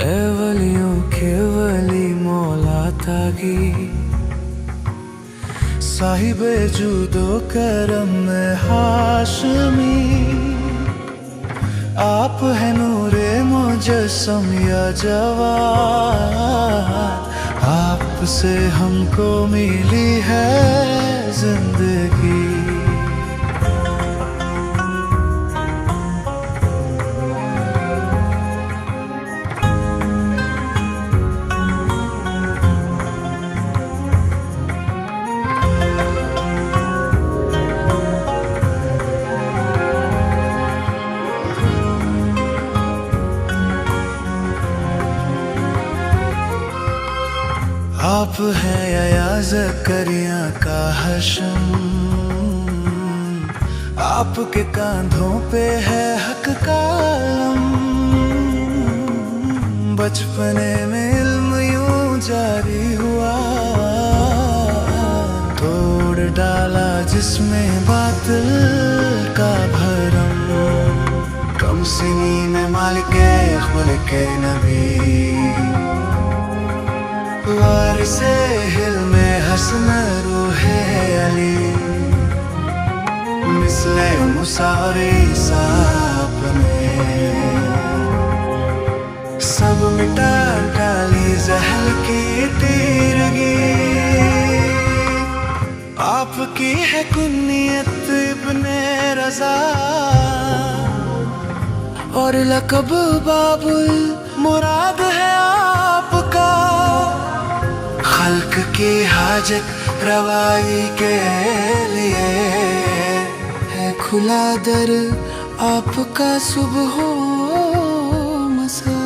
اے ولیوں کے ولی مولا تاغی، صاحب جود و کرم ہاشمی، آپ ہیں نور مجسم یا جواد، آپ سے ہم کو ملی ہے زندگی۔ آپ ہیں یا زکریا کا حشم، آپ کے کاندھوں پہ ہے حق کا علم، بچپنے میں علم یوں جاری ہوا، توڑ ڈالا جس میں باطل کا بھرم، کم سنی میں مالک خلق نبی، وارث حلم حسن روح علی، مثل مساوی صاحب نے سب مٹا ڈالی زحل کی تیرگی، آپ کی ہے کنیت ابن رضا، اور لقب باب المراد ہے آپ کا، خلق کی حاجت روائی کے لیے ہے کھلا در آپ کا صبح و مساء۔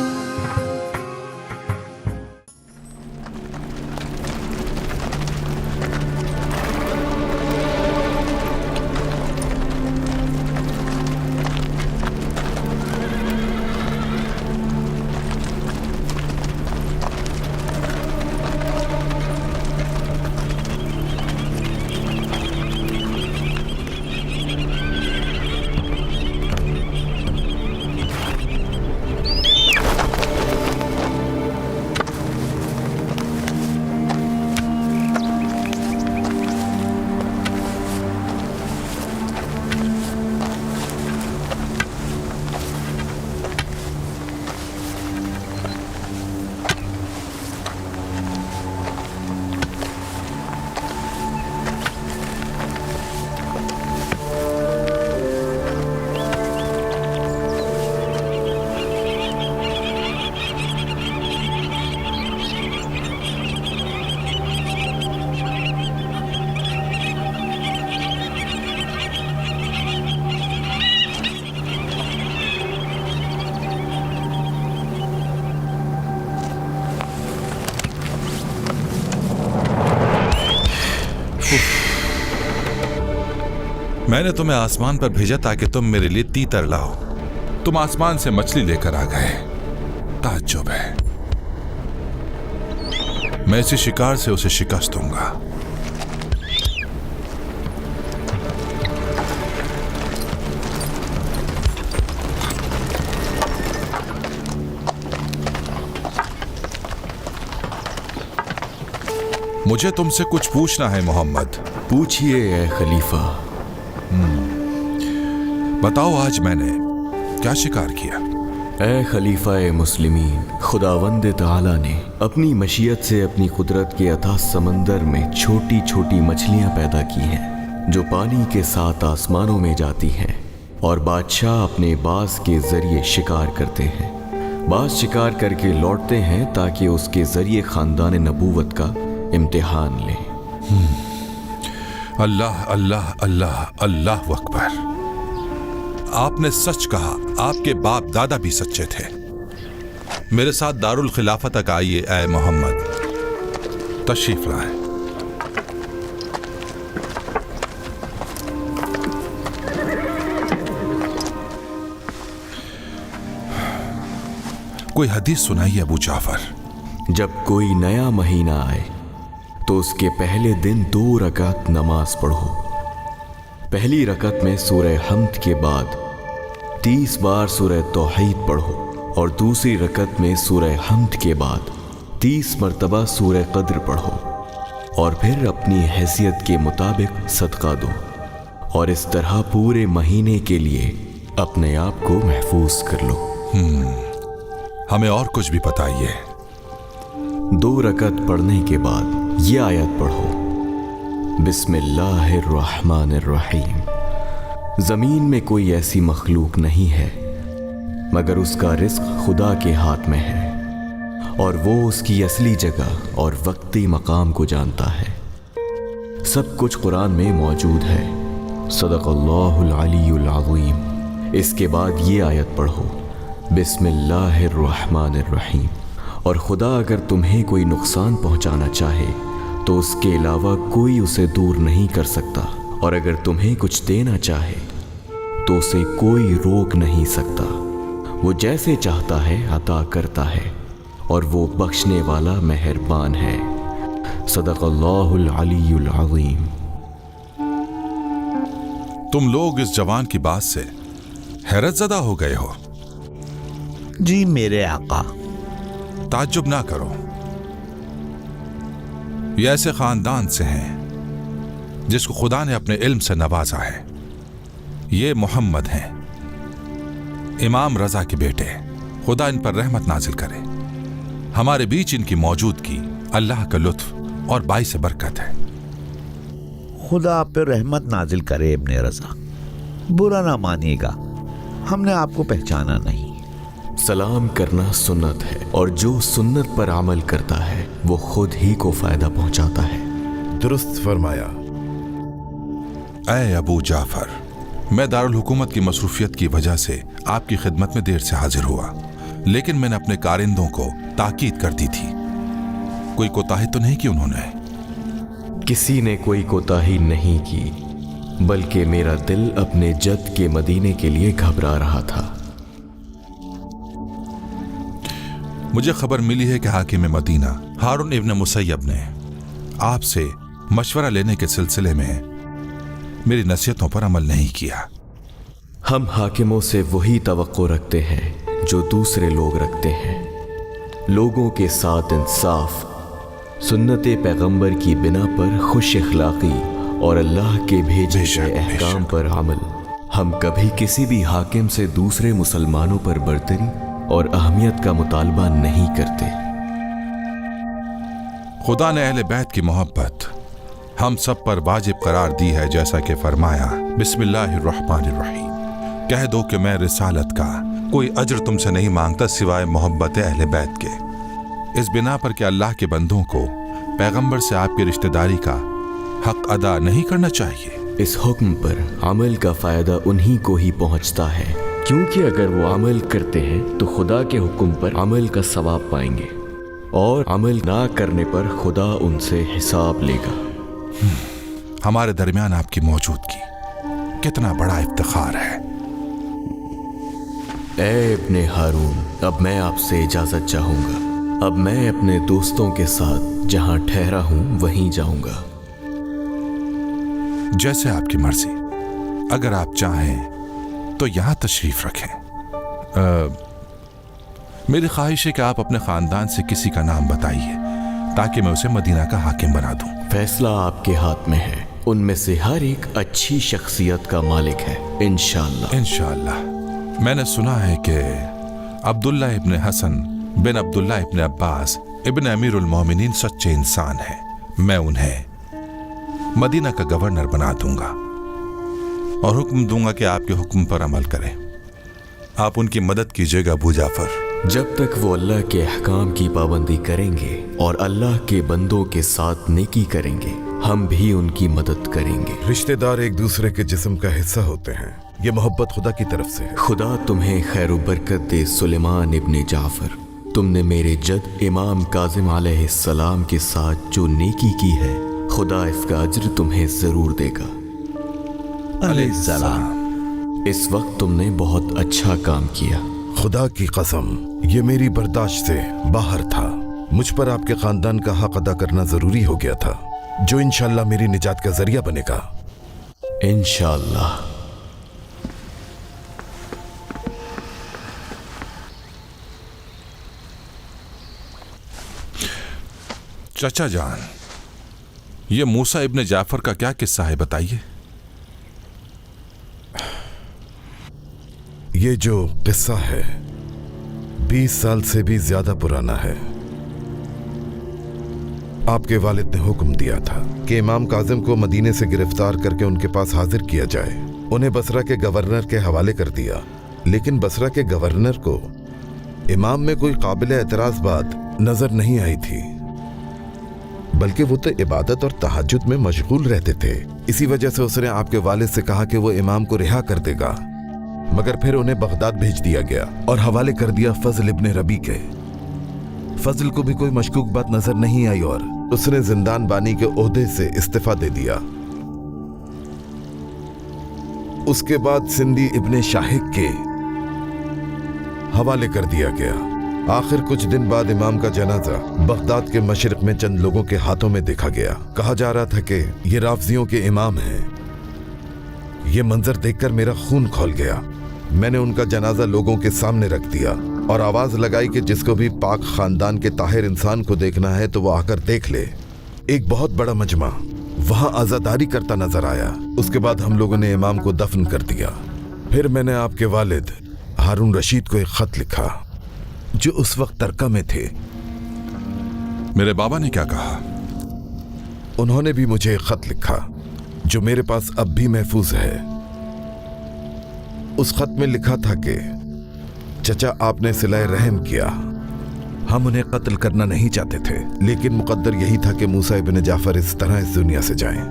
میں نے تمہیں آسمان پر بھیجا تاکہ تم میرے لیے تیتر لاؤ، تم آسمان سے مچھلی لے کر آ گئے، تعجب ہے۔ میں اسی شکار سے اسے شکست دوں گا۔ مجھے تم سے کچھ پوچھنا ہے محمد۔ پوچھئے اے خلیفہ۔ بتاؤ آج میں نے کیا شکار کیا؟ اے خلیفہ مسلمین، خداوند تعالی نے اپنی مشیت سے اپنی قدرت کے اتھاہ سمندر میں چھوٹی چھوٹی مچھلیاں پیدا کی ہیں جو پانی کے ساتھ آسمانوں میں جاتی ہیں، اور بادشاہ اپنے باز کے ذریعے شکار کرتے ہیں۔ باز شکار کر کے لوٹتے ہیں تاکہ اس کے ذریعے خاندان نبوت کا امتحان لیں۔ اللہ اللہ اللہ اللہ اکبر، آپ نے سچ کہا، آپ کے باپ دادا بھی سچے تھے۔ میرے ساتھ دارالخلافہ تک آئیے اے محمد، تشریف لائیں۔ کوئی حدیث سنائیے ابو جعفر۔ جب کوئی نیا مہینہ آئے تو اس کے پہلے دن 2 رکعت نماز پڑھو۔ پہلی رکعت میں سورہ حمد کے بعد 30 بار سورہ توحید پڑھو، और दूसरी रकत में सूरह हमद के बाद 30 मरतबा सूरह कद्र पढ़ो और फिर अपनी हैसियत के मुताबिक सदका दो और इस तरह पूरे महीने के लिए अपने आप को महफूज कर लो। हमें और कुछ भी बताइए। 2 रकत पढ़ने के बाद ये आयत पढ़ो, बिस्मिल्लाहिर्रहमानिर्रहीम। जमीन में कोई ऐसी मखलूक नहीं है मगर उसका रिज्क खुदा के हाथ में है और वो उसकी असली जगह और वक्ती मकाम को जानता है। सब कुछ कुरान में मौजूद है। सदक़ल्लाहुल अलीयुल अज़ीम। इसके बाद ये आयत पढ़ो, बिस्मिल्लाहिर्रहमानिर्रहीम। और खुदा अगर तुम्हें कोई नुकसान पहुंचाना चाहे तो उसके अलावा कोई उसे दूर नहीं कर सकता, और अगर तुम्हें कुछ देना चाहे तो उसे कोई रोक नहीं सकता। वो जैसे चाहता है अता करता है और वो बख्शने वाला मेहरबान है। सदक़ल्लाहुल अलीयुल अज़ीम। तुम लोग इस जवान की बात से हैरत ज़दा हो गए हो। जी मेरे आका। ताज्जुब ना करो, ये ऐसे खानदान से हैं जिसको खुदा ने अपने इल्म से नवाजा है। ये मोहम्मद हैं, इमाम रजा के बेटे। खुदा इन पर रहमत नाजिल करे। हमारे बीच इनकी मौजूदगी अल्लाह का लुत्फ और बाइस बरकत है। खुदा आप पे रहमत नाजिल करे इब्ने रजा। बुरा ना मानिएगा, हमने आपको पहचाना नहीं। सलाम करना सुन्नत है और जो सुन्नत पर अमल करता है वो खुद ही को फायदा पहुंचाता है। दुरुस्त फरमाया। ऐ अबू जाफर, मैं दारुल हुकूमत की मसरूफियत की वजह से आपकी खिदमत में देर से हाजिर हुआ, लेकिन मैंने अपने कारिंदों को ताकीद कर दी थी। कोई कोताही तो नहीं की उन्होंने? किसी ने कोई कोताही नहीं की, बल्कि मेरा दिल अपने जद के मदीने के लिए घबरा रहा था। मुझे खबर मिली है कि हाकिम मदीना हारून इब्न मुसैयब ने आपसे मशवरा लेने के सिलसिले में मेरी नसीहतों पर अमल नहीं किया। हम हाकिमों से वही तवक्को रखते हैं जो दूसरे लोग रखते हैं। लोगों के साथ इंसाफ, सुन्नत पैगंबर की बिना पर खुश इखलाकी और अल्लाह के भेजे गए अहकाम पर अमल। हम कभी किसी भी हाकिम से दूसरे मुसलमानों पर बर्तरी और अहमियत का मुतालबा नहीं करते। खुदा ने अहले बैत की मोहब्बत हम सब पर वाजिब करार दी है, जैसा कि फरमाया, बिस्मिल्लाहिर्रहमानिर्रहीम। कह दो कि मैं रिसालत का कोई अज्र तुमसे नहीं मांगता सिवाय मोहब्बत अहले बैत के, इस बिना पर कि अल्लाह के बंदों को पैगंबर से आपकी रिश्तेदारी का हक अदा नहीं करना चाहिए। इस हुक्म पर अमल का फायदा उन्हीं को ही पहुंचता है, क्योंकि अगर वो अमल करते हैं तो खुदा के हुक्म पर अमल का सवाब पाएंगे और अमल ना करने पर खुदा उनसे हिसाब लेगा। हमारे दरमियान आपकी मौजूदगी कितना बड़ा इफ्तिखार है। ऐ इब्ने हारून, अब मैं आपसे इजाजत चाहूंगा। अब मैं अपने दोस्तों के साथ जहां ठहरा हूं वहीं जाऊंगा। जैसे आपकी मर्जी। अगर आप चाहें तो यहां तशरीफ रखें। मेरी ख्वाहिश है कि आप अपने खानदान से किसी का नाम बताइए ताकि मैं उसे मदीना का हाकिम बना दूं। फैसला आपके हाथ में है। उनमें से हर एक अच्छी शख्सियत का मालिक है, इंशाअल्लाह। इंशाअल्लाह। मैंने सुना है कि अब्दुल्ला इब्न हसन बिन अब्दुल्ला इब्न अब्बास इब्न अमीरुल मोमिनीन सच्चे इंसान हैं। मैं उन्हें मदीना का गवर्नर बना दूंगा और हुक्म दूंगा कि आपके हुक्म पर अमल करें। आप उनकी मदद कीजिएगा अबू जाफर। जब तक वो अल्लाह के अहकाम की पाबंदी करेंगे और अल्लाह के बंदों के साथ नेकी करेंगे, हम भी उनकी मदद करेंगे। रिश्तेदार एक दूसरे के जिस्म का हिस्सा होते हैं। ये मोहब्बत खुदा की तरफ से है। खुदा तुम्हें खैर बरकत दे सुलेमान इब्ने जाफर। तुमने मेरे जद इमाम काजिम अलैहिस्सलाम के साथ जो नेकी की है, खुदा इसका अज्र तुम्हें जरूर देगा। अलैहिस्सलाम। इस वक्त तुमने बहुत अच्छा काम किया। खुदा की कसम, ये मेरी बर्दाश्त से बाहर था। मुझ पर आपके खानदान का हक अदा करना जरूरी हो गया था, जो इंशाअल्लाह मेरी निजात का जरिया बनेगा। इंशाअल्लाह। चचा जान, ये मूसा इब्न जाफर का क्या किस्सा है, बताइए। ये जो किस्सा है 20 साल से भी ज्यादा पुराना है। आपके वालिद ने हुक्म दिया था कि इमाम काजिम को मदीने से गिरफ्तार करके उनके पास हाजिर किया जाए। उन्हें बसरा के गवर्नर के हवाले कर दिया, लेकिन बसरा के गवर्नर को इमाम में कोई काबिल एतराज बात नजर नहीं आई थी, बल्कि वो तो इबादत और तहज्जुद में मशगूल रहते थे। इसी वजह से उसने आपके वालिद से कहा कि वो इमाम को रिहा कर देगा, मगर फिर उन्हें बगदाद भेज दिया गया और हवाले कर दिया फजल इब्न रबी के। फजल को भी कोई मशकूक बात नजर नहीं आई और उसने जिंदान बानी के ओहदे से इस्तीफा दे दिया। उसके बाद सिंधी इब्ने शाहिक के हवाले कर दिया गया। आखिर कुछ दिन बाद इमाम का जनाजा बगदाद के मशरिक में चंद लोगों के हाथों में देखा गया। कहा जा रहा था कि ये राफजियों के इमाम हैं। ये मंजर देखकर मेरा खून खौल गया। मैंने उनका जनाजा लोगों के सामने रख दिया और आवाज लगाई कि जिसको भी पाक खानदान के ताहिर इंसान को देखना है तो वो आकर देख ले। एक बहुत बड़ा मजमा वहां आजादारी करता नजर आया। उसके बाद हम लोगों ने इमाम को दफन कर दिया। फिर मैंने आपके वालिद हारून रशीद को एक खत लिखा, जो उस वक्त तरका में थे। मेरे बाबा ने क्या कहा? उन्होंने भी मुझे एक खत लिखा, जो मेरे पास अब भी महफूज है। उस खत में लिखा था कि चचा, आपने सिलाए रहम किया। हम उन्हें कत्ल करना नहीं चाहते थे, लेकिन मुकद्दर यही था कि मूसा इब्न जाफर इस तरह इस दुनिया से जाएं।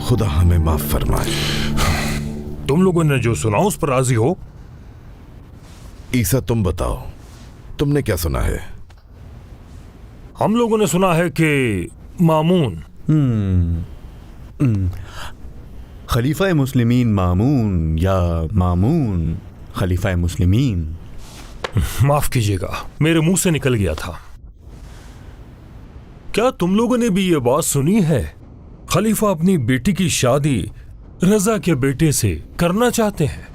खुदा हमें माफ फरमाए। तुम लोगों ने जो सुना उस पर राजी हो? ईसा, तुम बताओ, तुमने क्या सुना है? हम लोगों ने सुना है कि मामून खलीफा मुस्लिमीन मामून या मामून खलीफा मुस्लिमीन। माफ कीजिएगा, मेरे मुंह से निकल गया था। क्या तुम लोगों ने भी ये बात सुनी है? खलीफा अपनी बेटी की शादी रजा के बेटे से करना चाहते हैं।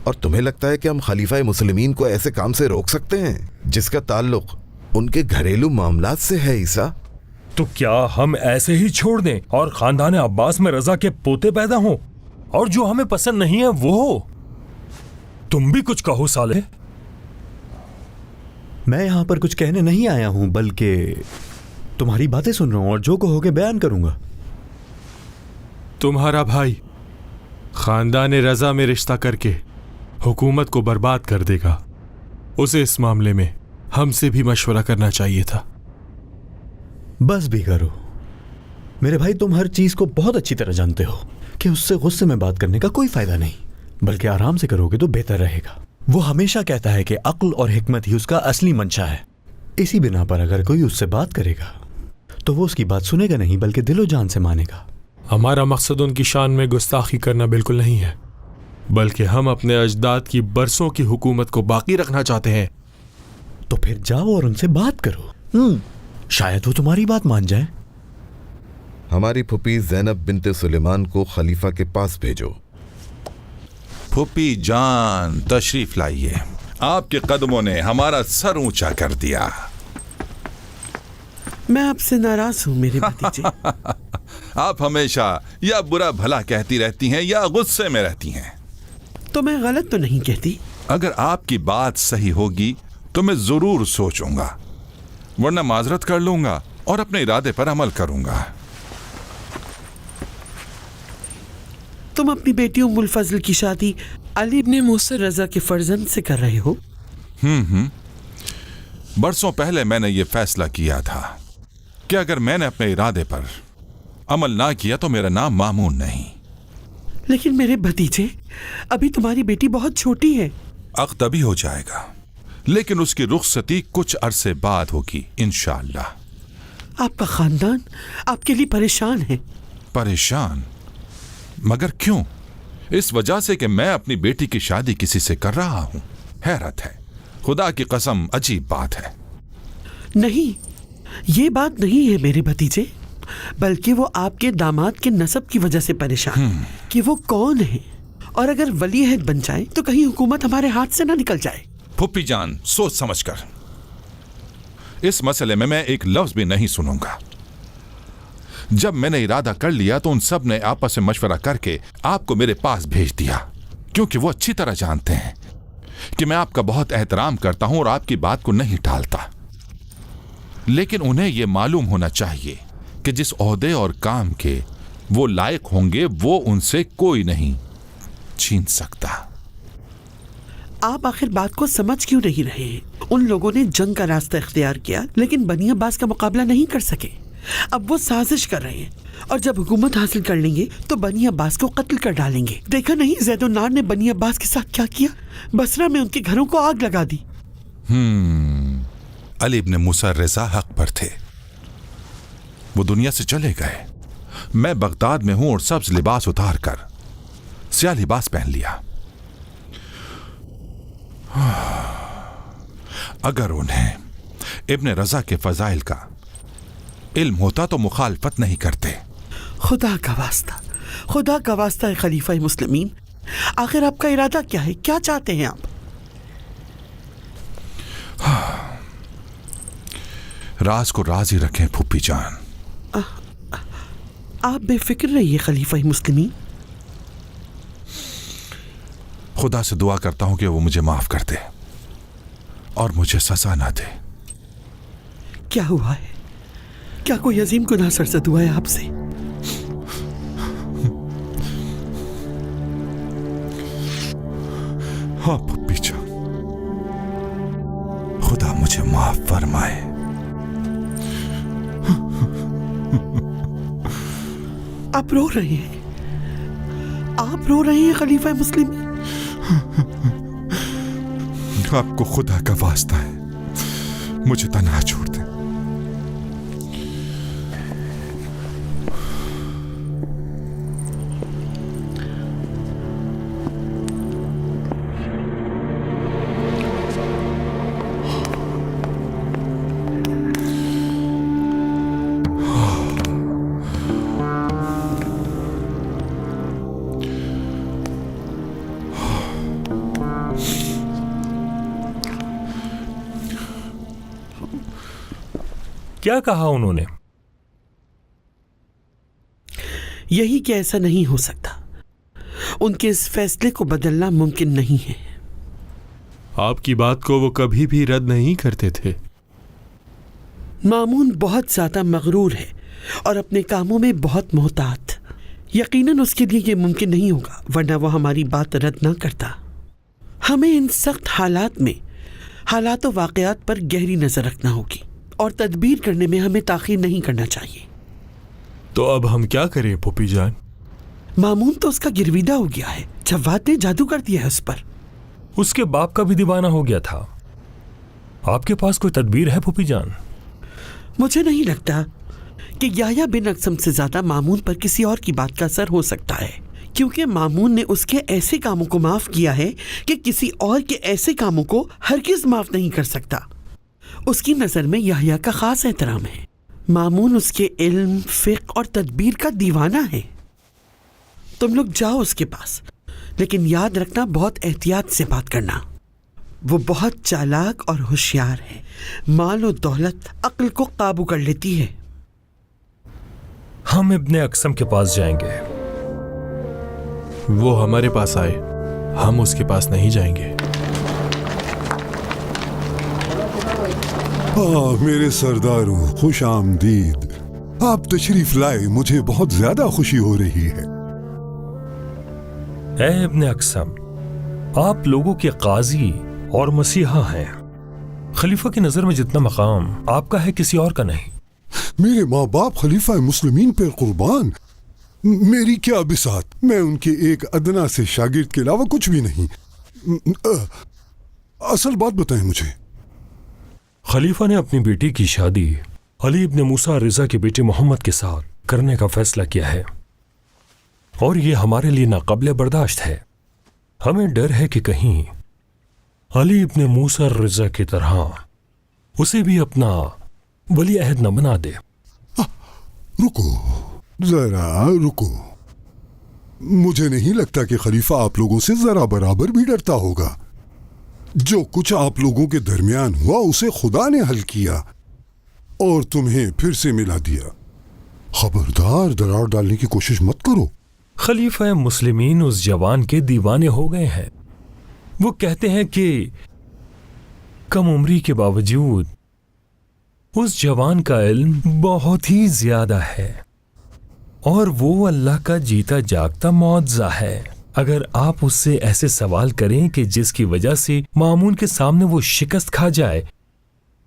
और तुम्हें लगता है कि हम खलीफा मुस्लिमीन को ऐसे काम से रोक सकते हैं जिसका ताल्लुक उनके घरेलू मामलात से है? ईसा, तो क्या हम ऐसे ही छोड़ दें और खानदान अब्बास में रजा के पोते पैदा हों और जो हमें पसंद नहीं है वो हो? तुम भी कुछ कहो साले। मैं यहां पर कुछ कहने नहीं आया हूं, बल्कि तुम्हारी बातें सुन रहा हूं और जो कहोगे बयान करूंगा। तुम्हारा भाई खानदान रजा में रिश्ता करके हुकूमत को बर्बाद कर देगा। उसे इस मामले में हमसे भी मशवरा करना चाहिए था। बस भी करो मेरे भाई, तुम हर चीज को बहुत अच्छी तरह जानते हो कि उससे गुस्से में बात करने का कोई फायदा नहीं, बल्कि आराम से करोगे तो बेहतर रहेगा। वो हमेशा कहता है कि अक्ल और हिकमत ही उसका असली मंशा है। इसी बिना पर अगर कोई उससे बात करेगा तो वो उसकी बात सुनेगा नहीं, बल्कि दिलो जान से मानेगा। हमारा मकसद उनकी शान में गुस्ताखी करना बिल्कुल नहीं है, बल्कि हम अपने अजदाद की बरसों की हुकूमत को बाकी रखना चाहते हैं। तो फिर जाओ और उनसे बात करो, शायद वो तुम्हारी बात मान जाए। हमारी फुपी ज़ैनब बिनते सुलेमान को खलीफा के पास भेजो। फुपी जान, तशरीफ लाइए। आपके कदमों ने हमारा सर ऊंचा कर दिया। मैं आपसे नाराज हूं मेरे भतीजे। आप हमेशा या बुरा भला कहती रहती हैं या गुस्से में रहती हैं। तो मैं गलत तो नहीं कहती? अगर आपकी बात सही होगी तो मैं जरूर सोचूंगा, वरना माजरत कर लूंगा और अपने इरादे पर अमल करूंगा। तुम अपनी बेटी उम्मुल फजल की शादी अली इब्ने मूसा रजा के फर्जंद से कर रहे हो? बरसों पहले मैंने ये फैसला किया था कि अगर मैंने अपने इरादे पर अमल ना किया तो मेरा नाम मामून नहीं। लेकिन मेरे भतीजे, अभी तुम्हारी बेटी बहुत छोटी है। अक्त तभी हो जाएगा, लेकिन उसकी रुखसती कुछ अरसे बाद होगी इंशाअल्लाह। आपका खानदान आपके लिए परेशान है। परेशान? मगर क्यों? इस वजह से कि मैं अपनी बेटी की शादी किसी से कर रहा हूं। हैरत है, खुदा की कसम अजीब बात है। नहीं, ये बात नहीं है मेरे भतीजे, बल्कि वो आपके दामाद के नसब की वजह से परेशान कि वो कौन है, और अगर वली अहद बन जाए तो कहीं हुकूमत हमारे हाथ से ना निकल जाए। फुप्पी जान, सोच समझ कर। इस मसले में मैं एक लफ्ज भी नहीं सुनूंगा। जब मैंने इरादा कर लिया तो उन सब ने आपस में मशवरा करके आपको मेरे पास भेज दिया, क्योंकि वो अच्छी तरह जानते हैं कि मैं आपका बहुत एहतराम करता हूं और आपकी बात को नहीं टालता। लेकिन उन्हें यह मालूम होना चाहिए कि जिस ओहदे और काम के वो लायक होंगे वो उनसे कोई नहीं छीन सकता। आप आखिर बात को समझ क्यों नहीं रहे? उन लोगों ने जंग का रास्ता इख्तियार किया लेकिन बनी अब्बास का मुकाबला नहीं कर सके। अब वो साजिश कर रहे हैं और जब हुकूमत हासिल कर लेंगे तो बनी अब्बास को कत्ल कर डालेंगे। देखा नहीं ज़ैदुन्नार ने बनी अब्बास के साथ क्या किया? बसरा में उनके घरों को आग लगा दी। अली इब्न मूसा रज़ा हक पर थे, वो दुनिया से चले गए। मैं बगदाद में हूं और सब्ज लिबास उतार कर स्याह लिबास पहन लिया। अगर उन्हें इब्न रज़ा के फजाइल का इल्म होता तो मुखालफत नहीं करते। खुदा का वास्ता है खलीफा मुस्लिमीन, आखिर आपका इरादा क्या है? क्या चाहते हैं आप? राज को राजी रखें फूफी जान। आप बेफिक्र रहिए खलीफा मुस्लिमीन। खुदा से दुआ करता हूं कि वो मुझे माफ कर दे और मुझे सजा ना दे। क्या हुआ है? क्या कोई अजीम गुनाह सरजद हुआ है आपसे? हाँ पप्पी जान, खुदा मुझे माफ फरमाए। आप रो रहे हैं? आप रो रहे हैं खलीफा मुस्लिम? आपको खुदा का वास्ता है, मुझे तन्हा छोड़ दे। क्या कहा उन्होंने? यही कि ऐसा नहीं हो सकता, उनके इस फैसले को बदलना मुमकिन नहीं है। आपकी बात को वो कभी भी रद्द नहीं करते थे। मामून बहुत ज्यादा मगरूर है और अपने कामों में बहुत मोहतात। यकीनन उसके लिए ये मुमकिन नहीं होगा, वरना वो हमारी बात रद्द ना करता। हमें इन सख्त हालात में हालात व वाक़यात पर गहरी नजर रखना होगी और तदबीर करने में हमें ताख़ीर नहीं करना चाहिए। तो अब हम क्या करें पुपी जान? मामून तो उसका गिरविदा हो गया है, जव्वाद ने जादू कर दिया है उस पर। उसके बाप का भी दीवाना हो गया था। आपके पास कोई तदबीर है पुपी जान? मुझे नहीं लगता कि याह्या बिन अक्सम से ज्यादा मामून पर किसी और की बात का असर हो सकता है, क्योंकि मामून ने उसके ऐसे कामों को माफ किया है कि किसी और के ऐसे कामों को हरगिज माफ नहीं कर सकता। उसकी नजर में याह्या का खास एहतराम है। मामून उसके इल्म, फिक़्ह और तदबीर का दीवाना है। तुम लोग जाओ उसके पास, लेकिन याद रखना बहुत एहतियात से बात करना। वो बहुत चालाक और होशियार है। माल और दौलत अक्ल को काबू कर लेती है। हम इब्ने अक्सम के पास जाएंगे। वो हमारे पास आए, हम उसके पास नहीं जाएंगे। मेरे सरदारों, खुश आमदीद। आप तशरीफ लाए, मुझे बहुत ज्यादा खुशी हो रही है। ए इब्ने अक्सम, आप लोगों के काजी और मसीहा हैं। खलीफा की नजर में जितना मकाम आपका है किसी और का नहीं। मेरे माँ बाप खलीफा मुस्लिमीन पर कुर्बान, मेरी क्या बिसात। मैं उनके एक अदना से शागिर्द के अलावा कुछ भी नहीं। असल बात बताएं मुझे। खलीफा ने अपनी बेटी की शादी अली इब्न मूसा रिजा के बेटे मोहम्मद के साथ करने का फैसला किया है, और ये हमारे लिए नाकाबिले बर्दाश्त है। हमें डर है कि कहीं अली इब्न मूसा रिजा की तरह उसे भी अपना वली अहद न बना दे। रुको जरा रुको। मुझे नहीं लगता कि खलीफा आप लोगों से जरा बराबर भी डरता होगा। जो कुछ आप लोगों के दरमियान हुआ उसे खुदा ने हल किया। और तुम्हें फिर से मिला दिया। खबरदार दरार डालने की कोशिश मत करो। खलीफा मुस्लिमीन उस जवान के दीवाने हो गए हैं। वो कहते हैं कि कम उम्री के बावजूद उस जवान का इल्म बहुत ही ज्यादा है और वो अल्लाह का जीता जागता मुआवजा है। अगर आप उससे ऐसे सवाल करें कि जिसकी वजह से मामून के सामने वो शिकस्त खा जाए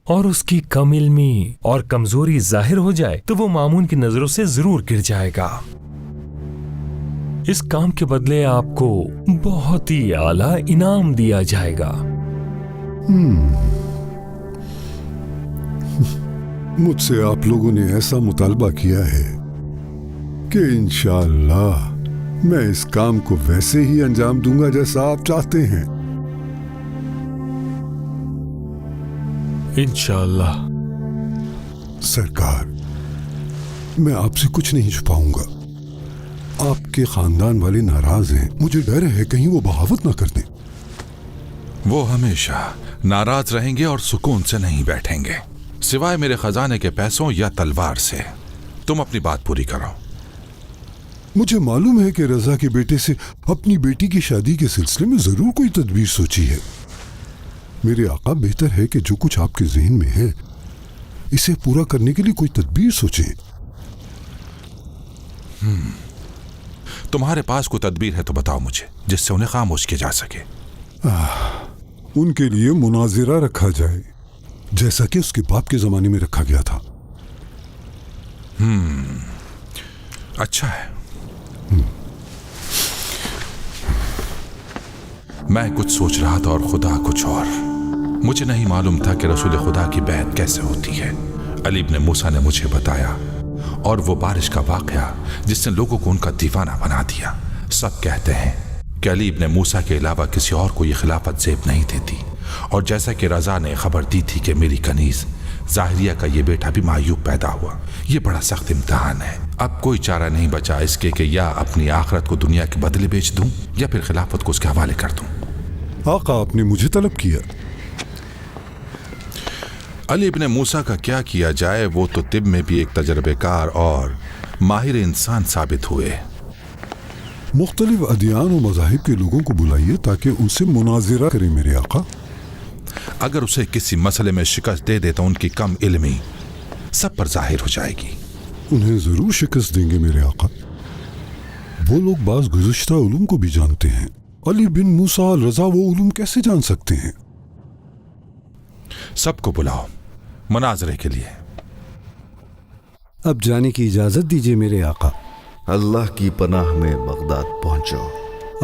और उसकी कम इल्मी और कमजोरी जाहिर हो जाए, तो वो मामून की नजरों से जरूर गिर जाएगा। इस काम के बदले आपको बहुत ही आला इनाम दिया जाएगा। मुझसे आप लोगों ने ऐसा मुतालबा किया है कि इंशाअल्लाह मैं इस काम को वैसे ही अंजाम दूंगा जैसा आप चाहते हैं। इंशाअल्लाह। सरकार, मैं आपसे कुछ नहीं छुपाऊंगा। आपके खानदान वाले नाराज हैं। मुझे डर है कहीं वो बगावत ना कर दें। वो हमेशा नाराज रहेंगे और सुकून से नहीं बैठेंगे, सिवाय मेरे खजाने के पैसों या तलवार से। तुम अपनी बात पूरी करो। मुझे मालूम है कि रजा के बेटे से अपनी बेटी की शादी के सिलसिले में जरूर कोई तदबीर सोची है। मेरे आका, बेहतर है कि जो कुछ आपके ज़हन में है इसे पूरा करने के लिए कोई तदबीर सोचें। तुम्हारे पास कोई तदबीर है तो बताओ मुझे, जिससे उन्हें खामोश किया जा सके। उनके लिए मुनाजिरा रखा जाए, जैसा कि उसके बाप के जमाने में रखा गया था। अच्छा है। मैं कुछ सोच रहा था और खुदा कुछ और। मुझे नहीं मालूम था कि रसूल खुदा की बैत कैसे होती है। अली इब्न मूसा ने मुझे बताया, और वो बारिश का वाकया जिसने लोगों को उनका दीवाना बना दिया। सब कहते हैं कि अली इब्न मूसा के अलावा किसी और को ये खिलाफत ज़ेब नहीं देती, और जैसा कि रजा ने खबर दी थी कि मेरी कनीज ज़ाहिरिया का ये बेटा भी मायूब पैदा हुआ। ये बड़ा सख्त इम्तिहान है। अब कोई चारा नहीं बचा इसके कि या अपनी आखिरत को दुनिया के बदले बेच दूं या फिर खिलाफत को उसके हवाले कर दूं। आका, आपने मुझे तलब किया। अली इब्न मूसा का क्या किया जाए, वो तो तिब में भी एक तजर्बेकार और माहिर इंसान साबित हुए। मुख्तलिफ अदियान और मज़ाहिब के लोगों को बुलाइए ताकि उनसे मुनाजिरा करें मेरे आका। अगर उसे किसी मसले में शिकस्त दे दे तो उनकी कम इल्मी सब पर जाहिर हो जाएगी। उन्हें जरूर शिकस्त देंगे मेरे आका। वो लोग बाज गुज़िश्ता उलूम को भी जानते हैं। अली बिन मूसा रजा वो उलूम कैसे जान सकते हैं? सबको बुलाओ मुनाजरे के लिए। अब जाने की इजाजत दीजिए मेरे आका। अल्लाह की पनाह में बगदाद पहुंचो।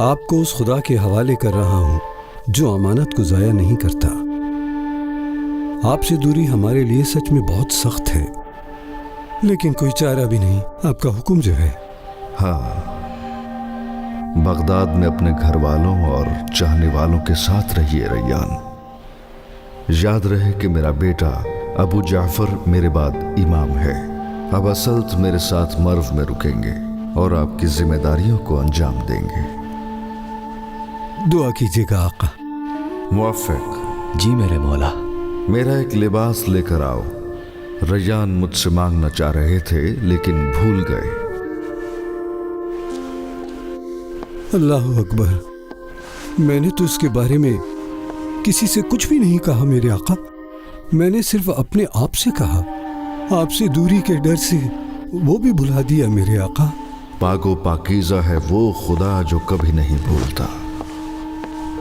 आपको उस खुदा के हवाले कर रहा हूं जो अमानत को जाया नहीं करता। आपसे दूरी हमारे लिए सच में बहुत सख्त है, लेकिन कोई चारा भी नहीं। आपका हुक्म जो है। हाँ, बगदाद में अपने घर वालों और चाहने वालों के साथ रहिए रैयान। याद रहे कि मेरा बेटा अबू जाफर मेरे बाद इमाम है। अब असल्त मेरे साथ मर्व में रुकेंगे और आपकी जिम्मेदारियों को अंजाम देंगे। दुआ कीजिएगा आका। मुआफ़िक। जी मेरे मौला। मेरा एक लिबास लेकर आओ। रैयान मुझसे मांगना चाह रहे थे लेकिन भूल गए। अल्लाह अकबर, मैंने तो इसके बारे में किसी से कुछ भी नहीं कहा मेरे आका। मैंने सिर्फ अपने आप से कहा। आपसे दूरी के डर से वो भी भुला दिया मेरे आका। पाको पाकीज़ा है वो खुदा जो कभी नहीं भूलता।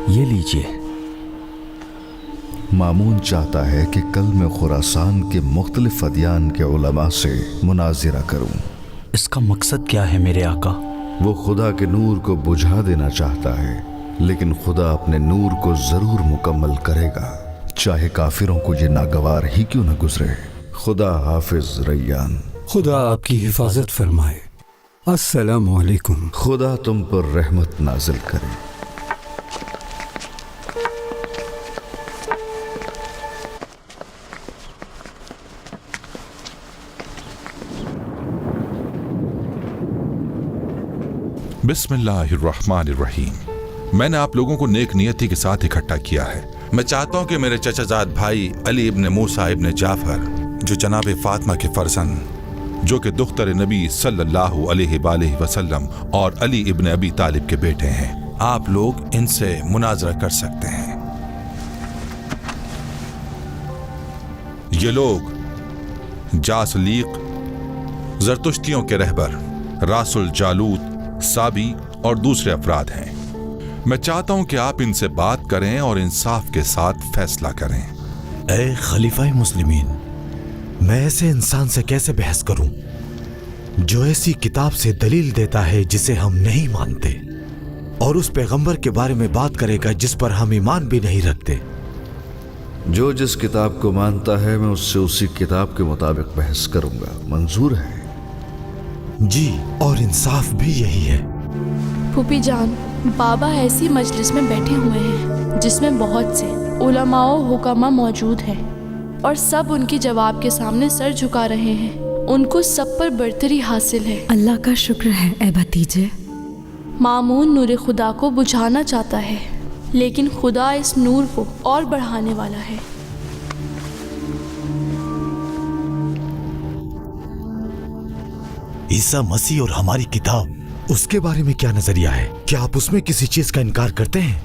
ये लीजिए। मामून चाहता है कि कल मैं खुरासान के मुख्तलिफ अदियान के उलमा से मुनाजिरा करूं। इसका मकसद क्या है मेरे आका? वो खुदा के नूर को बुझा देना चाहता है, लेकिन खुदा अपने नूर को जरूर मुकम्मल करेगा, चाहे काफिरों को ये नागवार ही क्यों न गुजरे। खुदा हाफिज रैयान। खुदा आपकी हिफाजत फरमाए। अस्सलामु अलैकुम। खुदा तुम पर रहमत नाजिल करे। बिस्मिल्लाहिर्रहमानिर्रहीम। मैंने आप लोगों को नेक नियति के साथ इकट्ठा किया है। मैं चाहता हूं कि मेरे चचाजाद भाई अली इब्न मूसा इब्न जाफर जो जनाब फातिमा के फर्जंद, जो कि दुख्तर नबी सल्लल्लाहु अलैहि वसल्लम और अली इब्न अबी तालिब के बेटे हैं, आप लोग इनसे मुनाजरा कर सकते हैं। ये लोग जासलीक, जरतुश्तियों के रहबर रासुल जालूत, साबी और दूसरे अफराद हैं। मैं चाहता हूं कि आप इनसे बात करें और इंसाफ के साथ फैसला करें। ए खलीफा मुस्लिमीन, मैं ऐसे इंसान से कैसे बहस करूं जो ऐसी किताब से दलील देता है जिसे हम नहीं मानते, और उस पैगंबर के बारे में बात करेगा जिस पर हम ईमान भी नहीं रखते। जो जिस किताब को मानता है मैं उससे उसी किताब के मुताबिक बहस करूंगा। मंजूर है? जी, और इंसाफ भी यही है। फूफी जान, बाबा ऐसी मजलिस में बैठे हुए हैं जिसमें बहुत से उलमाओ हुकामा मौजूद हैं और सब उनके जवाब के सामने सर झुका रहे हैं। उनको सब पर बरतरी हासिल है। अल्लाह का शुक्र है ए भतीजे। मामून नूर खुदा को बुझाना चाहता है, लेकिन खुदा इस नूर को और बढ़ाने वाला है। ईसा मसीह और हमारी किताब, उसके बारे में क्या नजरिया है? क्या आप उसमें किसी चीज का इनकार करते हैं?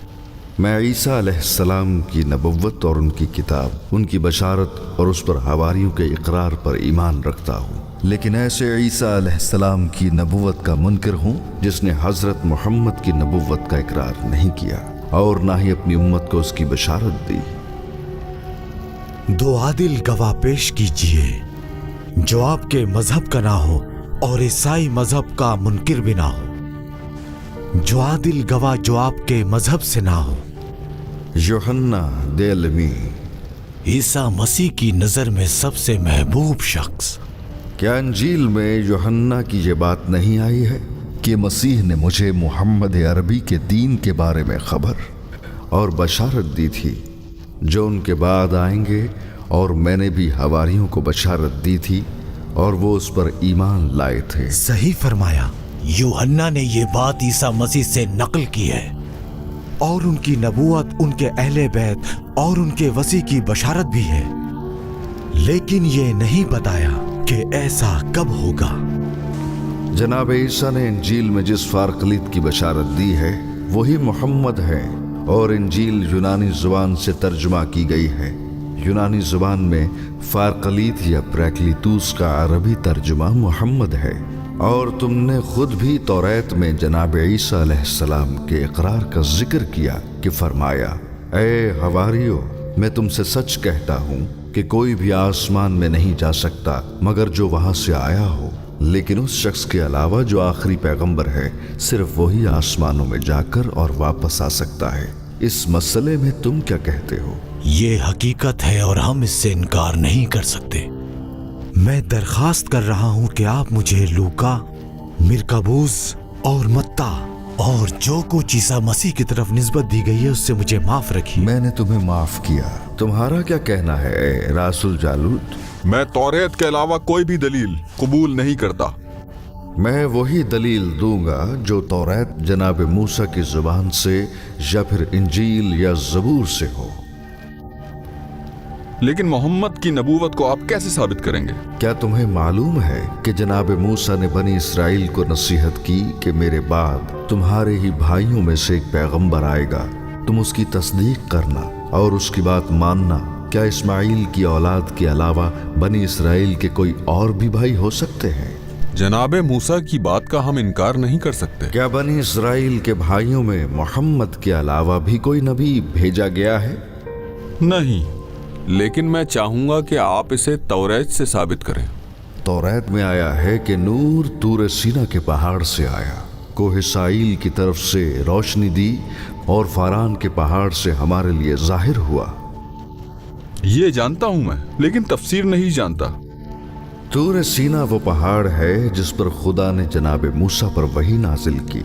मैं ईसा अलैहिस्सलाम की नबुव्वत और उनकी किताब, उनकी बशारत और उस पर हवारियों के इकरार पर ईमान रखता हूँ, लेकिन ऐसे ईसा अलैहिस्सलाम की नबुव्वत का मुनकर हूँ जिसने हजरत मोहम्मद की नबुव्वत का इकरार नहीं किया और ना ही अपनी उम्मत को उसकी बशारत दी। दो आदिल गवाह पेश कीजिए जो आपके मजहब का ना हो और ईसाई मजहब का मुनकिर भी ना हो। जो आदिल गवाह जो आपके मजहब से ना हो। यूहन्ना देलमी, ईसा मसीह की नजर में सबसे महबूब शख्स। क्या अंजील में यूहन्ना की ये बात नहीं आई है कि मसीह ने मुझे मुहम्मद अरबी के दीन के बारे में खबर और बशारत दी थी जो उनके बाद आएंगे, और मैंने भी हवारियों को बशारत दी थी और वो उस पर ईमान लाए थे। सही फरमाया। यूहन्ना ने ये बात ईसा मसीह से नकल की है और उनकी नबूवत, उनके अहले बैत और उनके वसी की बशारत भी है, लेकिन ये नहीं बताया कि ऐसा कब होगा। जनाब ईसा ने इंजील में जिस फारकलीत की बशारत दी है वही मोहम्मद है, और इंजील यूनानी जुबान से तर्जुमा की गई है। यूनानी जुबान में फारकलीत या प्रैक्लितूस का अरबी तर्जुमा मोहम्मद है, और तुमने खुद भी तौरात में जनाब ईसा अलैहिस्सलाम के इकरार का जिक्र किया कि फरमाया, ए हवारियो, मैं तुमसे सच कहता हूँ कि कोई भी आसमान में नहीं जा सकता मगर जो वहाँ से आया हो, लेकिन उस शख्स के अलावा जो आखिरी पैगंबर है, सिर्फ वही आसमानों में जाकर और वापस आ सकता है। इस मसले में तुम क्या कहते हो? ये हकीकत है और हम इससे इनकार नहीं कर सकते। मैं दरखास्त कर रहा हूं कि आप मुझे लूका, मिरकबूस और मत्ता और जो कुछ ईसा मसीह की तरफ निस्बत दी गई है उससे मुझे माफ रखिए। मैंने तुम्हें माफ किया। तुम्हारा क्या कहना है रासुल जालूत? मैं तौरात के अलावा कोई भी दलील कबूल नहीं करता। मैं वही दलील दूंगा जो तौरात जनाब मूसा की जुबान से या फिर इंजील या ज़बूर से हो। लेकिन मोहम्मद की नबूवत को आप कैसे साबित करेंगे? क्या तुम्हें मालूम है कि जनाब मूसा ने बनी इसराइल को नसीहत की कि मेरे बाद तुम्हारे ही भाइयों में से एक पैगंबर आएगा, तुम उसकी तस्दीक करना और उसकी बात मानना। क्या इस्माइल की औलाद के अलावा बनी इसराइल के कोई और भी भाई हो सकते हैं? जनाबे मूसा की बात का हम इनकार नहीं कर सकते। क्या बनी इसराइल के भाइयों में मोहम्मद के अलावा भी कोई नबी भेजा गया है? नहीं, लेकिन मैं चाहूंगा कि आप इसे तौरात से साबित करें। तौरात में आया है कि नूर तूर सीना के पहाड़ से आया, कोह साइल की तरफ से रोशनी दी और फारान के पहाड़ से हमारे लिए जाहिर हुआ। ये जानता हूं मैं, लेकिन तफसीर नहीं जानता। तूर सीना वो पहाड़ है जिस पर खुदा ने जनाब मूसा पर वही नाजिल की।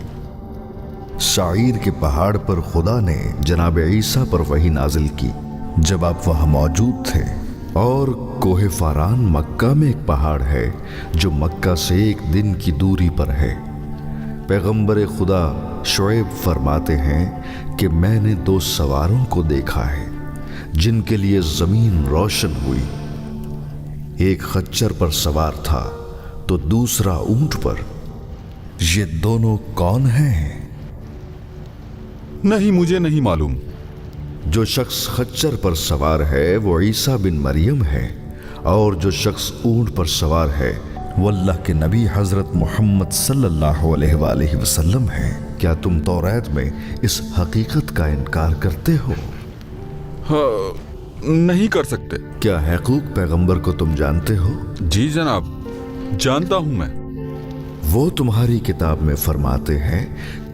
साईर के पहाड़ पर खुदा ने जनाब ईसा पर वही नाजिल की जब आप वहां मौजूद थे। और कोहे फारान मक्का में एक पहाड़ है जो मक्का से एक दिन की दूरी पर है। पैगंबर खुदा शुएब फरमाते हैं कि मैंने दो सवारों को देखा है जिनके लिए जमीन रोशन हुई। ایک खच्चर पर सवार था तो दूसरा ऊंट पर। ये दोनों कौन हैं? नहीं, मुझे नहीं मालूम। जो शख्स खच्चर पर सवार है वो ईसा बिन मरियम है, और जो शख्स ऊंट पर सवार है वो अल्लाह के नबी हजरत मोहम्मद सल्लल्लाहु अलैहि वसल्लम है। क्या तुम तौरात में इस हकीकत का इनकार करते हो? हाँ, नहीं कर सकते। क्या हकूक पैगंबर को तुम जानते हो? जी जनाब, जानता हूं मैं। वो तुम्हारी किताब में फरमाते हैं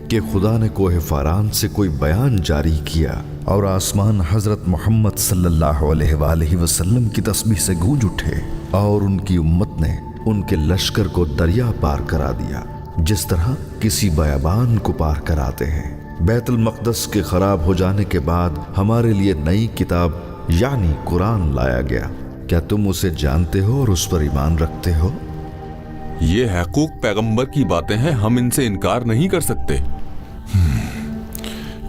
कि खुदा ने कोहे फारान से कोई बयान जारी किया और आसमान हजरत मोहम्मद सल्लल्लाहु अलैहि वसल्लम की तस्बीह से गूंज उठे, और उनकी उम्मत ने उनके लश्कर को दरिया पार करा दिया, जिस तरह किसी बयाबान को पार कराते हैं। बैतुल मक़दस के खराब हो जाने के बाद हमारे लिए नई किताब यानी कुरान लाया गया। क्या तुम उसे जानते हो और उस पर ईमान रखते हो? ये हकूक पैगंबर की बातें हैं, हम इनसे इनकार नहीं कर सकते।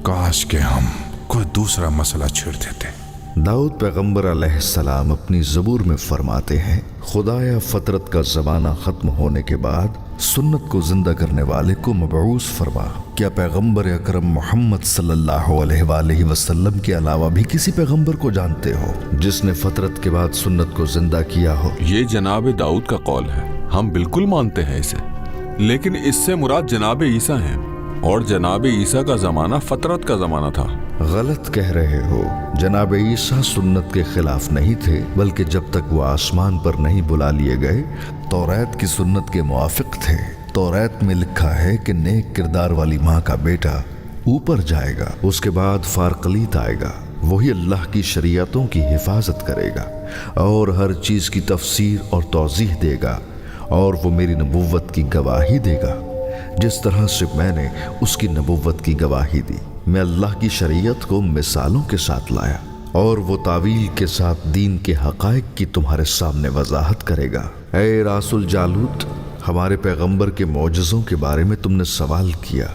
काश के हम कोई दूसरा मसला छेड़ देते। दाऊद पैगंबर अलैहिस्सलाम अपनी ज़बूर में फरमाते हैं, खुदाया फतरत का ज़माना ख़त्म होने के बाद सुन्नत को जिंदा करने वाले को मबऊस फरमा। क्या पैगंबर अकरम मोहम्मद सल्लल्लाहु अलैहि वसल्लम के अलावा भी किसी पैगंबर को जानते हो जिसने फतरत के बाद सुन्नत को जिंदा किया हो? ये जनाब दाऊद का कौल है, हम बिल्कुल मानते हैं इसे, लेकिन इससे मुराद जनाब ईसा हैं, और जनाब ईसा का ज़माना फतरत का ज़माना था। गलत कह रहे हो। जनाब ईसा सुन्नत के खिलाफ नहीं थे, बल्कि जब तक वो आसमान पर नहीं बुला लिए गए तौरात की सुन्नत के मुआफिक थे। तौरात में लिखा है कि नेक किरदार वाली माँ का बेटा ऊपर जाएगा, उसके बाद फारकलीत आएगा, वही अल्लाह की शरीयतों की हिफाजत करेगा और हर चीज़ की तफसीर और तौज़ीह देगा, और वो मेरी नबुव्वत की गवाही देगा जिस तरह से मैंने उसकी नबुव्वत की गवाही दी। मैं अल्लाह की शरीयत को मिसालों के साथ लाया, और वो तावील के साथ दीन के हक़ाइक़ की तुम्हारे सामने वजाहत करेगा। ऐ रासुल जालूत, हमारे पैगंबर के मौजज़ों के बारे में तुमने सवाल किया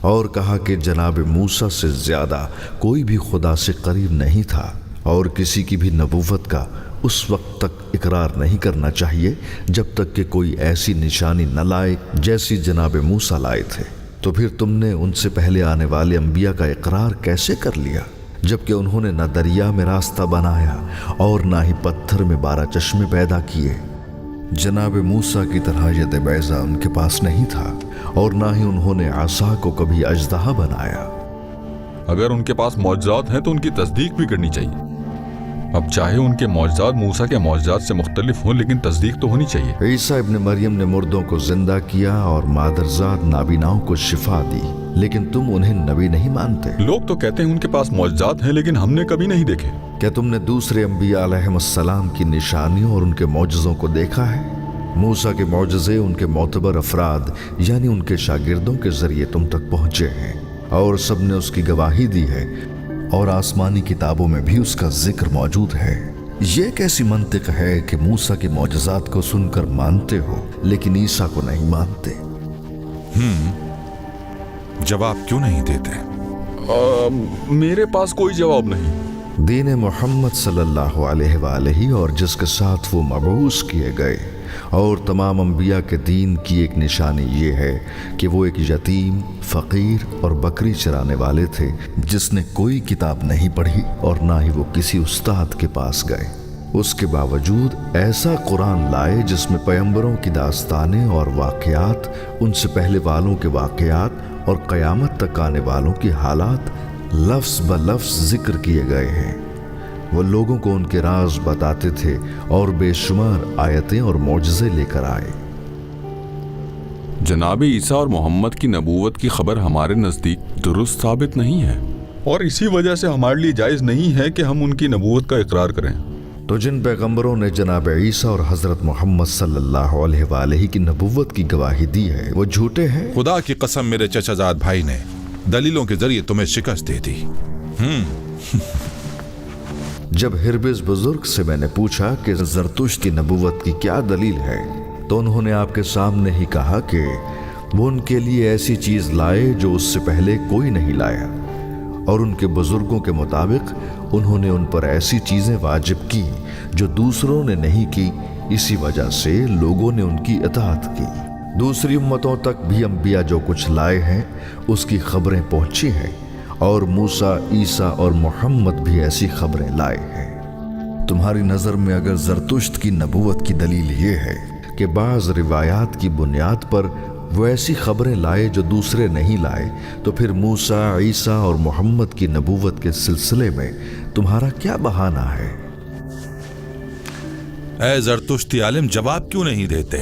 और कहा कि जनाब मूसा से ज़्यादा कोई भी खुदा से करीब नहीं था, और किसी की भी नबुव्वत का उस वक्त तक इकरार नहीं करना चाहिए जब तक कि कोई ऐसी निशानी न लाए जैसी जनाब मूसा लाए थे। तो फिर तुमने उनसे पहले आने वाले अंबिया का इकरार कैसे कर लिया, जबकि उन्होंने न दरिया में रास्ता बनाया और ना ही पत्थर में 12 चश्मे पैदा किए। जनाब मूसा की तरह यद बैज़ा उनके पास नहीं था, और ना ही उन्होंने आसा को कभी अजदहा बनाया। अगर उनके पास मौजज़ात हैं तो उनकी तस्दीक भी करनी चाहिए। अब चाहे उनके मौजज़ात मूसा के मौजज़ात से मुख्तलिफ हों, लेकिन तस्दीक तो होनी चाहिए। ईसा इब्न मरियम ने मुर्दों को जिंदा किया और मादरजात नाबीनाओं को शिफा दी, लेकिन तुम उन्हें नबी नहीं मानते। लोग तो कहते हैं उनके पास मौजज़ात हैं, लेकिन हमने कभी नहीं देखे। क्या तुमने दूसरे अंबिया अलैहिस्सलाम की निशानियों और उनके मौजज़ों को देखा है? मूसा के मौजज़े उनके मोतबर अफराद यानी उनके शागिर्दों के जरिए तुम तक पहुँचे हैं, और सब ने उसकी गवाही दी है, और आसमानी किताबों में भी उसका जिक्र मौजूद है। ये कैसी मंतिक है कि मूसा के मौजज़ात को सुनकर मानते हो लेकिन ईसा को नहीं मानते? जवाब क्यों नहीं देते? मेरे पास कोई जवाब नहीं। दीन मोहम्मद सल्लल्लाहु अलैहि और जिसके साथ वो मबऊस किए गए और तमाम अंबिया के दीन की एक निशानी ये है कि वो एक यतीम, फ़कीर और बकरी चराने वाले थे जिसने कोई किताब नहीं पढ़ी और ना ही वो किसी उस्ताद के पास गए। उसके बावजूद ऐसा कुरान लाए जिसमें पैगंबरों की दास्तानें और वाक़यात, उनसे पहले वालों के वाक़यात और क़यामत तक आने वालों की हालात लफ्ज़ ब लफ्ज़ जिक्र किए गए हैं। वो लोगों को उनके राज बताते थे और बेशुमार आयतें और मौजज़े लेकर आए। जनाब ईसा और मोहम्मद की नबूवत की खबर हमारे नज़दीक दुरुस्त साबित नहीं है, और इसी वजह से हमारे लिए जायज़ नहीं है कि हम उनकी नबूवत का इकरार करें। तो जिन पैगंबरों ने जनाब ईसा और हज़रत मोहम्मद सल्लल्लाहु अलैहि की नबूवत की गवाही दी है वो झूठे हैं। खुदा की कसम, मेरे चचाजाद भाई ने दलीलों के जरिए तुम्हें शिकस्त दे दी। जब हिरबिज बुजुर्ग से मैंने पूछा कि ज़रतुश्त की नबूवत की क्या दलील है, तो उन्होंने आपके सामने ही कहा कि वो उनके लिए ऐसी चीज़ लाए जो उससे पहले कोई नहीं लाया, और उनके बुजुर्गों के मुताबिक उन्होंने उन पर ऐसी चीज़ें वाजिब की जो दूसरों ने नहीं की, इसी वजह से लोगों ने उनकी इताअत की। दूसरी उम्मतों तक भी अंबिया जो कुछ लाए हैं उसकी खबरें पहुंची हैं, और मूसा, ईसा और मोहम्मद भी ऐसी खबरें लाए हैं। तुम्हारी नज़र में अगर ज़रतुश्त की नबूवत की दलील ये है कि बाज़ रिवायात की बुनियाद पर वो ऐसी खबरें लाए जो दूसरे नहीं लाए, तो फिर मूसा, ईसा और मोहम्मद की नबूवत के सिलसिले में तुम्हारा क्या बहाना है? ऐ ज़रतुश्ती आलिम, जवाब क्यों नहीं देते?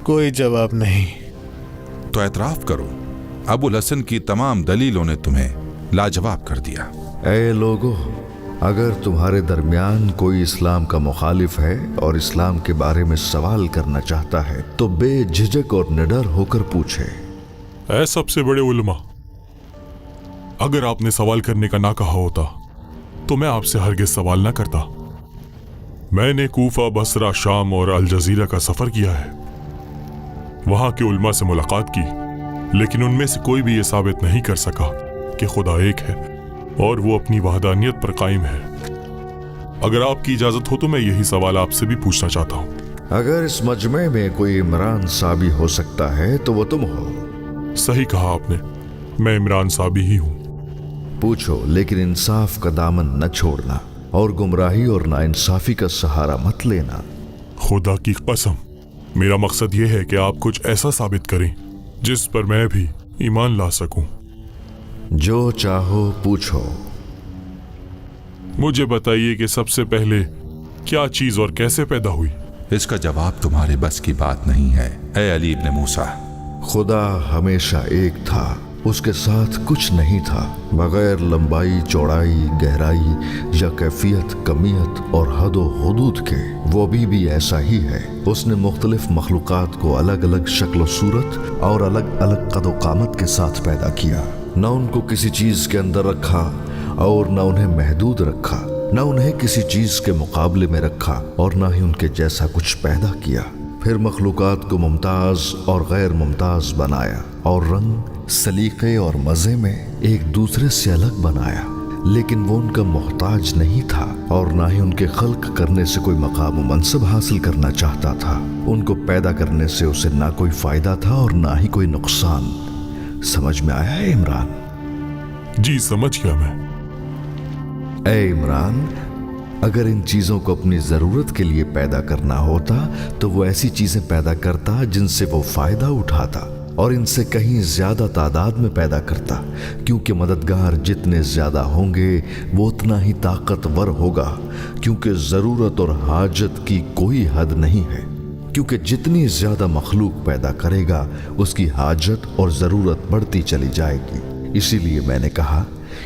कोई जवाब नहीं। तो एतराफ़ करो, अबुल हसन की तमाम दलीलों ने तुम्हें लाजवाब कर दिया। ऐ लोगों, अगर तुम्हारे दरमियान कोई इस्लाम का मुखालिफ है और इस्लाम के बारे में सवाल करना चाहता है तो बेझिझक और निडर होकर पूछे। ऐ सबसे बड़े उलमा, अगर आपने सवाल करने का ना कहा होता तो मैं आपसे हरगिज़ सवाल ना करता। मैंने कूफा, बसरा, शाम और अल जजीरा का सफर किया है, वहां के उलमा से मुलाकात की, लेकिन उनमें से कोई भी ये साबित नहीं कर सका कि खुदा एक है और वो अपनी वहदानियत पर कायम है। अगर आपकी इजाजत हो तो मैं यही सवाल आपसे भी पूछना चाहता हूँ। अगर इस मजमे में कोई इमरान साबी हो सकता है तो वो तुम हो। सही कहा आपने, मैं इमरान साबी ही हूँ। पूछो, लेकिन इंसाफ का दामन न छोड़ना और गुमराही और नाइंसाफी का सहारा मत लेना। खुदा की कसम, मेरा मकसद ये है कि आप कुछ ऐसा साबित करें जिस पर मैं भी ईमान ला सकूं। जो चाहो पूछो। मुझे बताइए कि सबसे पहले क्या चीज और कैसे पैदा हुई? इसका जवाब तुम्हारे बस की बात नहीं है ऐ अली इब्न मूसा। खुदा हमेशा एक था, उसके साथ कुछ नहीं था, बगैर लंबाई, चौड़ाई, गहराई या कैफियत, कमियत और हदो हुदूद के। वो भी ऐसा ही है। उसने मुख्तलिफ मखलूक़ात को अलग अलग शक्ल सूरत और अलग अलग कदो कामत के साथ पैदा किया। न उनको किसी चीज के अंदर रखा और न उन्हें महदूद रखा, न उन्हें किसी चीज के मुकाबले में रखा और न ही उनके जैसा कुछ पैदा किया। फिर मखलूक़ात को मुमताज और गैर मुमताज बनाया और रंग, सलीके और मज़े में एक दूसरे से अलग बनाया, लेकिन वो उनका मोहताज नहीं था और ना ही उनके खल्क करने से कोई मकाम व मनसब हासिल करना चाहता था। उनको पैदा करने से उसे ना कोई फायदा था और ना ही कोई नुकसान। समझ में आया है इमरान? जी समझ गया मैं। ऐ इमरान, अगर इन चीजों को अपनी जरूरत के लिए पैदा करना होता तो वो ऐसी चीजें पैदा करता जिनसे वो फायदा उठाता और इनसे कहीं ज्यादा तादाद में पैदा करता, क्योंकि मददगार जितने ज्यादा होंगे वो उतना ही ताकतवर होगा, क्योंकि जरूरत और हाजत की कोई हद नहीं है। क्योंकि जितनी ज्यादा मखलूक पैदा करेगा उसकी हाजत और जरूरत बढ़ती चली जाएगी। इसीलिए मैंने कहा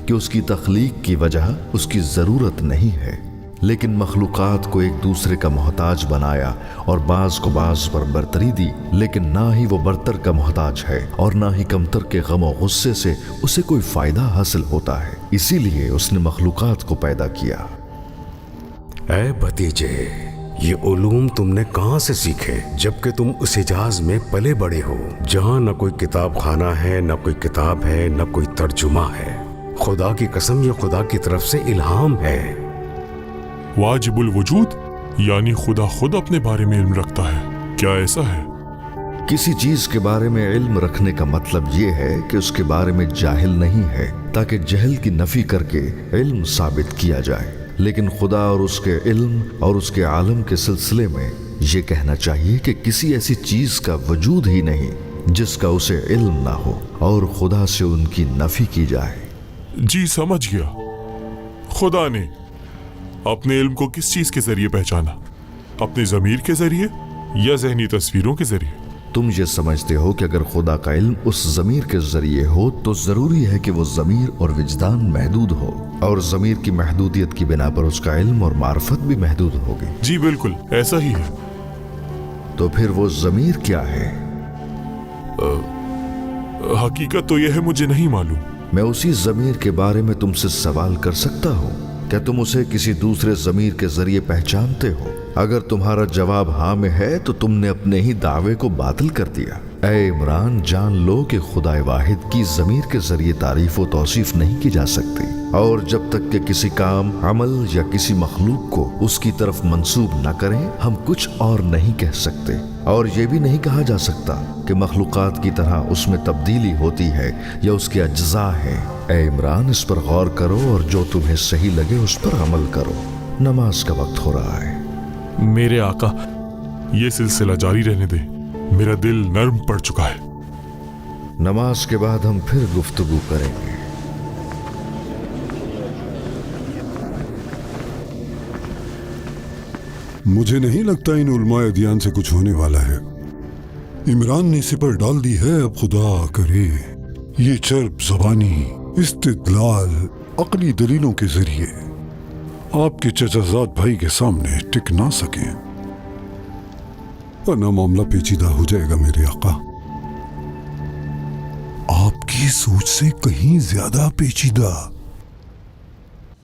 कि उसकी तख्लीक की वजह उसकी जरूरत नहीं है, लेकिन मखलूक़ात को एक दूसरे का मोहताज बनाया और बाज को बाज पर बरतरी दी, लेकिन ना ही वो बरतर का मोहताज है और ना ही कमतर के गम और गुस्से से उसे कोई फायदा हासिल होता है। इसीलिए उसने मखलूक़ात को पैदा किया। ऐ भतीजे, ये उलूम तुमने कहाँ से सीखे, जबकि तुम उस हिजाज में पले बड़े हो जहाँ न कोई किताब खाना है, न कोई किताब है, न कोई तर्जुमा है। खुदा की कसम, ये खुदा की तरफ से इल्हाम है। वाजिबुल वजूद, यानी खुदा खुद अपने बारे में इल्म रखता है, क्या ऐसा है? किसी चीज के बारे में इल्म रखने का मतलब ये है कि उसके बारे में जाहिल नहीं है, ताकि जहल की नफी करके इल्म साबित किया जाए। लेकिन खुदा और उसके इल्म और उसके आलम के सिलसिले में ये कहना चाहिए कि किसी ऐसी चीज का वजूद ही नहीं जिसका उसे इल्म ना हो और खुदा से उनकी नफी की जाए। जी समझ गया। खुदा ने अपने इल्म को किस चीज के जरिए पहचाना? अपने ज़मीर के जरिए या ज़हनी तस्वीरों के जरिए? तुम ये समझते हो कि अगर खुदा का इल्म उस ज़मीर के जरिए हो तो जरूरी है कि वो ज़मीर और विजदान महदूद हो, और ज़मीर की महदूदियत की बिना पर उसका इल्म और मार्फत भी महदूद होगी। जी बिल्कुल ऐसा ही है। तो फिर वो ज़मीर क्या है? हकीकत तो यह है, मुझे नहीं मालूम। मैं उसी ज़मीर के बारे में तुमसे सवाल कर सकता हूँ? क्या तुम उसे किसी दूसरे ज़मीर के जरिए पहचानते हो? अगर तुम्हारा जवाब हाँ में है तो तुमने अपने ही दावे को बातिल कर दिया। ऐ इमरान, जान लो कि खुदा वाहिद की ज़मीर के जरिए तारीफ व तौसीफ नहीं की जा सकती। اور جب تک کہ کسی کام، عمل یا کسی مخلوق کو اس کی طرف منسوب نہ کریں ہم کچھ اور نہیں کہہ سکتے، اور یہ بھی نہیں کہا جا سکتا کہ مخلوقات کی طرح اس میں تبدیلی ہوتی ہے یا اس کے اجزاء ہیں۔ اے عمران، اس پر غور کرو اور جو تمہیں صحیح لگے اس پر عمل کرو۔ نماز کا وقت ہو رہا ہے۔ میرے آقا، یہ سلسلہ جاری رہنے دے، میرا دل نرم پڑ چکا ہے۔ نماز کے بعد ہم پھر گفتگو کریں گے۔ مجھے نہیں لگتا ان علماء ادیان سے کچھ ہونے والا ہے۔ عمران نے سپر ڈال دی ہے، اب خدا کرے یہ چرب زبانی استدلال عقلی دلیلوں کے ذریعے آپ کے چچا زاد بھائی کے سامنے ٹک نہ سکیں، ورنہ معاملہ پیچیدہ ہو جائے گا میرے آقا، آپ کی سوچ سے کہیں زیادہ پیچیدہ۔